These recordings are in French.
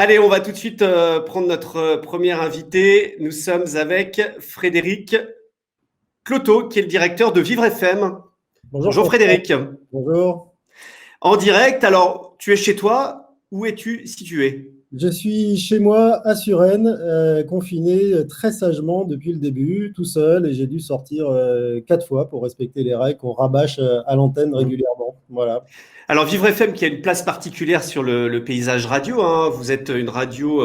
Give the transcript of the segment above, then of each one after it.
Allez, on va tout de suite prendre notre premier invité. Nous sommes avec Frédéric Cloteau, qui est le directeur de Vivre FM. Bonjour Bonjour François. Frédéric. Bonjour. En direct, alors tu es chez toi, où es-tu situé? Je suis chez moi à Suresnes, confiné très sagement depuis le début, tout seul, et j'ai dû sortir 4 fois pour respecter les règles qu'on rabâche à l'antenne régulièrement. Voilà. Alors Vivre FM qui a une place particulière sur le paysage radio, hein. Vous êtes une radio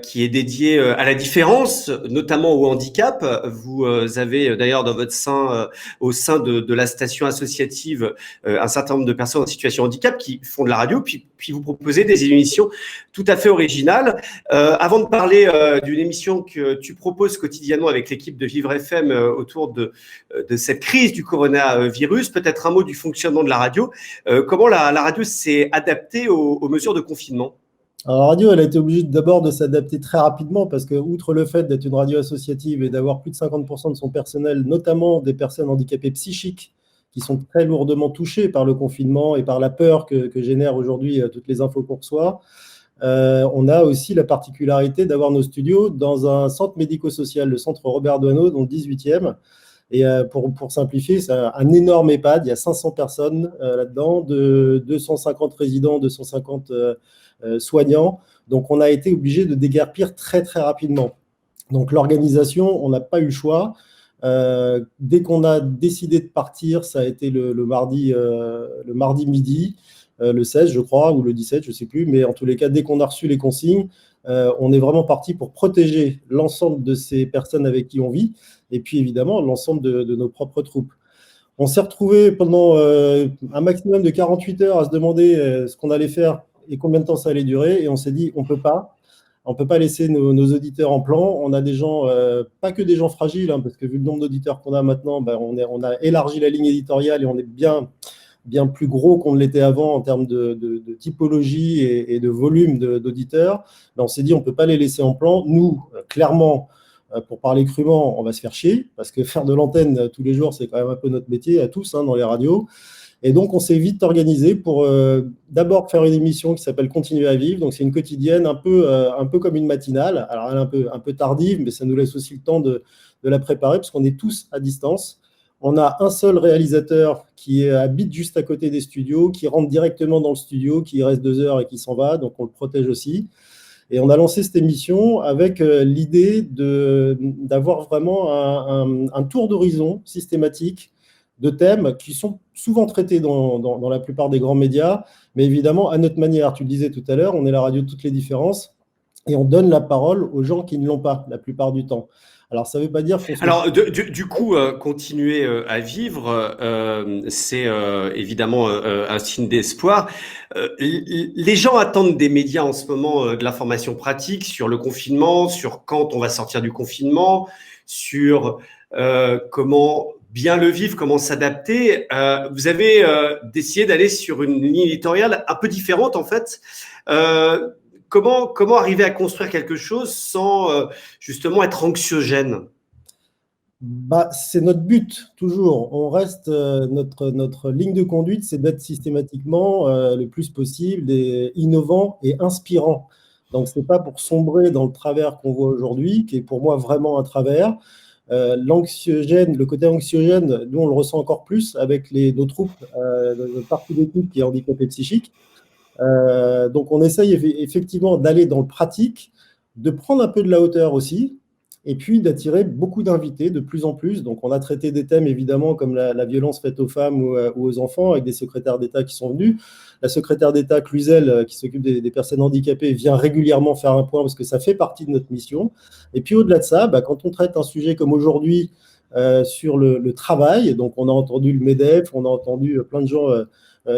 qui est dédiée à la différence, notamment au handicap. Vous avez d'ailleurs dans votre sein, au sein de la station associative, un certain nombre de personnes en situation de handicap qui font de la radio, puis vous proposez des émissions tout à fait originales. Avant de parler d'une émission que tu proposes quotidiennement avec l'équipe de Vivre FM autour de cette crise du coronavirus, peut-être un mot du fonctionnement de la radio. Comment la radio s'est adaptée aux mesures de confinement? Alors, la radio, elle a été obligée d'abord de s'adapter très rapidement parce que, outre le fait d'être une radio associative et d'avoir plus de 50% de son personnel, notamment des personnes handicapées psychiques, qui sont très lourdement touchées par le confinement et par la peur que génèrent aujourd'hui toutes les infos qu'on reçoit, on a aussi la particularité d'avoir nos studios dans un centre médico-social, le centre Robert Doisneau, dans le 18e. Et pour simplifier, c'est un énorme EHPAD, il y a 500 personnes là-dedans, de 250 résidents, 250 soignants. Donc, on a été obligé de déguerpir très, très rapidement. Donc, l'organisation, on n'a pas eu le choix. Dès qu'on a décidé de partir, ça a été le mardi midi, le 16, je crois, ou le 17, je ne sais plus. Mais en tous les cas, dès qu'on a reçu les consignes, on est vraiment parti pour protéger l'ensemble de ces personnes avec qui on vit, et puis évidemment l'ensemble de nos propres troupes. On s'est retrouvés pendant un maximum de 48 heures à se demander ce qu'on allait faire et combien de temps ça allait durer, et on s'est dit on ne peut pas laisser nos auditeurs en plan. On a des gens, pas que des gens fragiles, hein, parce que vu le nombre d'auditeurs qu'on a maintenant, on a élargi la ligne éditoriale et on est bien plus gros qu'on ne l'était avant en termes de typologie et de volume d'auditeurs. On s'est dit on ne peut pas les laisser en plan. Nous, clairement, pour parler crûment, on va se faire chier, parce que faire de l'antenne tous les jours, c'est quand même un peu notre métier à tous, hein, dans les radios. Et donc, on s'est vite organisé pour d'abord faire une émission qui s'appelle Continuer à vivre. Donc, c'est une quotidienne un peu comme une matinale. Alors, elle est un peu tardive, mais ça nous laisse aussi le temps de la préparer, parce qu'on est tous à distance. On a un seul réalisateur qui habite juste à côté des studios, qui rentre directement dans le studio, qui reste 2 heures et qui s'en va. Donc, on le protège aussi. Et on a lancé cette émission avec l'idée d'avoir vraiment un tour d'horizon systématique de thèmes qui sont souvent traités dans la plupart des grands médias, mais évidemment à notre manière. Tu le disais tout à l'heure, on est la radio de toutes les différences et on donne la parole aux gens qui ne l'ont pas la plupart du temps. Alors, ça ne veut pas dire qu'on soit... Alors, du coup, continuer à vivre, c'est évidemment un signe d'espoir. Les gens attendent des médias en ce moment de l'information pratique sur le confinement, sur quand on va sortir du confinement, sur comment bien le vivre, comment s'adapter. Vous avez décidé d'aller sur une ligne éditoriale un peu différente, en fait. Comment arriver à construire quelque chose sans justement être anxiogène? C'est notre but, toujours. On reste, notre ligne de conduite, c'est d'être systématiquement le plus possible innovant et inspirant. Donc, ce n'est pas pour sombrer dans le travers qu'on voit aujourd'hui, qui est pour moi vraiment un travers. Le côté anxiogène, nous, on le ressent encore plus avec nos troupes, notre partie d'équipe qui est handicapée psychique. Donc, on essaye effectivement d'aller dans le pratique, de prendre un peu de la hauteur aussi, et puis d'attirer beaucoup d'invités de plus en plus. Donc, on a traité des thèmes, évidemment, comme la violence faite aux femmes ou aux enfants, avec des secrétaires d'État qui sont venus. La secrétaire d'État, Cluzel, qui s'occupe des personnes handicapées, vient régulièrement faire un point, parce que ça fait partie de notre mission. Et puis, au-delà de ça, quand on traite un sujet comme aujourd'hui sur le travail, donc on a entendu le MEDEF, on a entendu plein de gens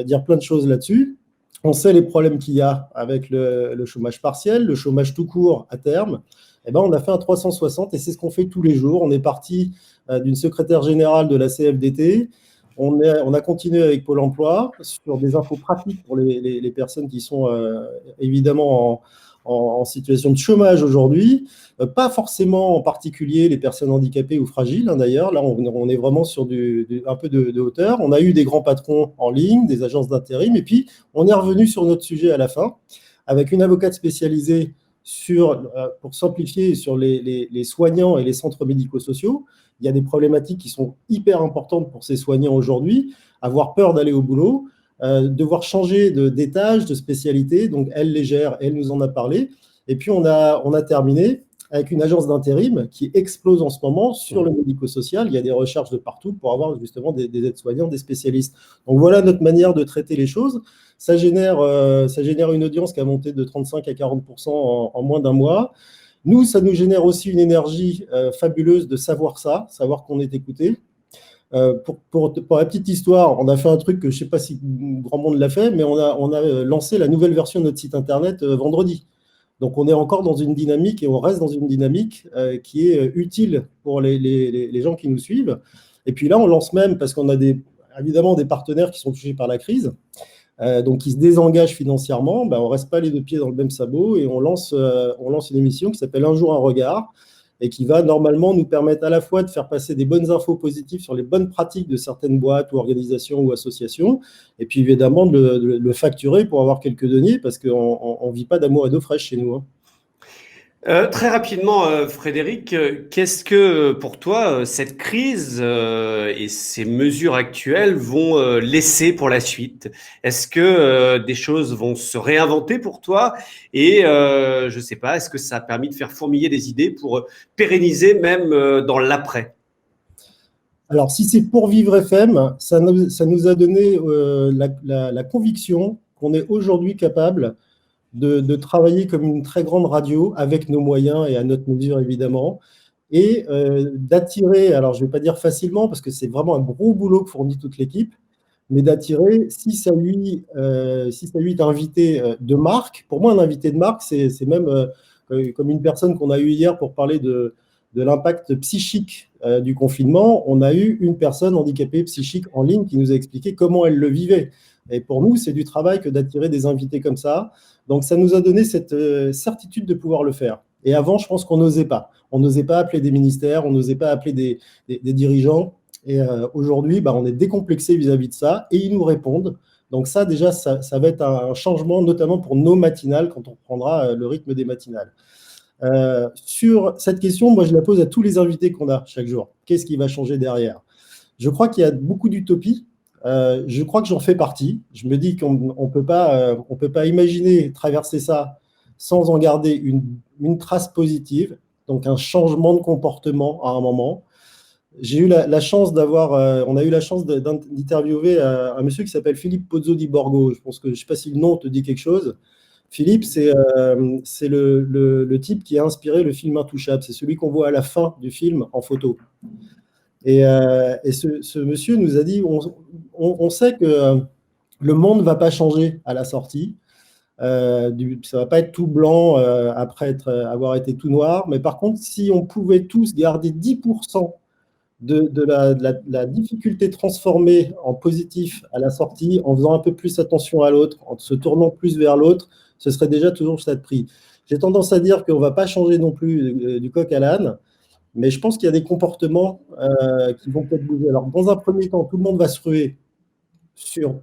dire plein de choses là-dessus. On sait les problèmes qu'il y a avec le chômage partiel, le chômage tout court à terme. On a fait un 360 et c'est ce qu'on fait tous les jours. On est parti d'une secrétaire générale de la CFDT. On a continué avec Pôle emploi sur des infos pratiques pour les personnes qui sont évidemment en situation de chômage aujourd'hui. Pas forcément en particulier les personnes handicapées ou fragiles, hein, d'ailleurs. Là, on est vraiment sur un peu de hauteur. On a eu des grands patrons en ligne, des agences d'intérim, et puis on est revenu sur notre sujet à la fin, avec une avocate spécialisée pour simplifier sur les soignants et les centres médico-sociaux. Il y a des problématiques qui sont hyper importantes pour ces soignants aujourd'hui, avoir peur d'aller au boulot, devoir changer d'étage, de spécialité. Donc, elle les gère, elle nous en a parlé. Et puis, on a terminé avec une agence d'intérim qui explose en ce moment sur le médico-social. Il y a des recherches de partout pour avoir justement des aides-soignants, des spécialistes. Donc, voilà notre manière de traiter les choses. Ça génère une audience qui a monté de 35 à 40% en moins d'un mois. Nous, ça nous génère aussi une énergie fabuleuse de savoir qu'on est écouté. Pour la petite histoire, on a fait un truc que je ne sais pas si grand monde l'a fait, mais on a lancé la nouvelle version de notre site internet vendredi. Donc, on est encore dans une dynamique et on reste dans une dynamique qui est utile pour les gens qui nous suivent. Et puis là, on lance même, parce qu'on a évidemment des partenaires qui sont touchés par la crise, donc qui se désengagent financièrement, on ne reste pas les deux pieds dans le même sabot et on lance une émission qui s'appelle Un jour un regard et qui va normalement nous permettre à la fois de faire passer des bonnes infos positives sur les bonnes pratiques de certaines boîtes ou organisations ou associations, et puis évidemment de le facturer pour avoir quelques deniers, parce qu'on ne vit pas d'amour et d'eau fraîche chez nous. Très rapidement, Frédéric, qu'est-ce que pour toi cette crise et ces mesures actuelles vont laisser pour la suite? Est-ce que des choses vont se réinventer pour toi? Et je ne sais pas, est-ce que ça a permis de faire fourmiller des idées pour pérenniser même dans l'après? Alors, si c'est pour Vivre FM, ça nous a donné la conviction qu'on est aujourd'hui capable de travailler comme une très grande radio avec nos moyens et à notre mesure, évidemment, et d'attirer, alors je ne vais pas dire facilement, parce que c'est vraiment un gros boulot que fournit toute l'équipe, mais d'attirer 6 à 8 invités de marque. Pour moi, un invité de marque, c'est même comme une personne qu'on a eue hier pour parler de l'impact psychique du confinement. On a eu une personne handicapée psychique en ligne qui nous a expliqué comment elle le vivait. Et pour nous, c'est du travail que d'attirer des invités comme ça. Donc, ça nous a donné cette certitude de pouvoir le faire. Et avant, je pense qu'on n'osait pas. On n'osait pas appeler des ministères, on n'osait pas appeler des dirigeants. Et aujourd'hui, on est décomplexé vis-à-vis de ça et ils nous répondent. Donc ça, déjà, ça va être un changement, notamment pour nos matinales, quand on prendra le rythme des matinales. Sur cette question, moi, je la pose à tous les invités qu'on a chaque jour. Qu'est-ce qui va changer derrière? Je crois qu'il y a beaucoup d'utopie. Je crois que j'en fais partie. Je me dis qu'on ne peut pas imaginer traverser ça sans en garder une trace positive, donc un changement de comportement à un moment. J'ai eu la chance on a eu la chance d'interviewer un monsieur qui s'appelle Philippe Pozzo di Borgo. Je ne sais pas si le nom te dit quelque chose. Philippe, c'est le type qui a inspiré le film Intouchable. C'est celui qu'on voit à la fin du film en photo. Et ce monsieur nous a dit, on sait que le monde ne va pas changer à la sortie. Ça ne va pas être tout blanc après avoir été tout noir. Mais par contre, si on pouvait tous garder 10% de la difficulté transformée en positif à la sortie, en faisant un peu plus attention à l'autre, en se tournant plus vers l'autre, ce serait déjà toujours ça de prix. J'ai tendance à dire qu'on ne va pas changer non plus du coq à l'âne, mais je pense qu'il y a des comportements qui vont peut-être bouger. Alors, dans un premier temps, tout le monde va se ruer sur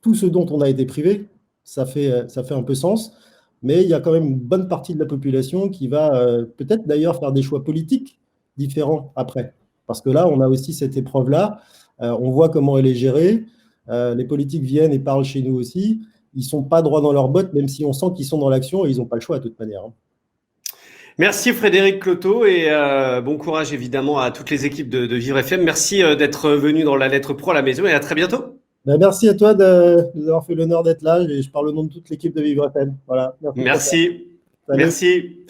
tout ce dont on a été privé. Ça fait un peu sens. Mais il y a quand même une bonne partie de la population qui va peut-être d'ailleurs faire des choix politiques différents après. Parce que là, on a aussi cette épreuve-là. On voit comment elle est gérée. Les politiques viennent et parlent chez nous aussi. Ils ne sont pas droits dans leurs bottes, même si on sent qu'ils sont dans l'action et ils n'ont pas le choix de toute manière. Merci Frédéric Cloteau et bon courage évidemment à toutes les équipes de Vivre FM. Merci d'être venu dans la Lettre Pro à la maison et à très bientôt. Merci à toi de nous avoir fait l'honneur d'être là et je parle au nom de toute l'équipe de Vivre FM. Voilà. Merci. Merci.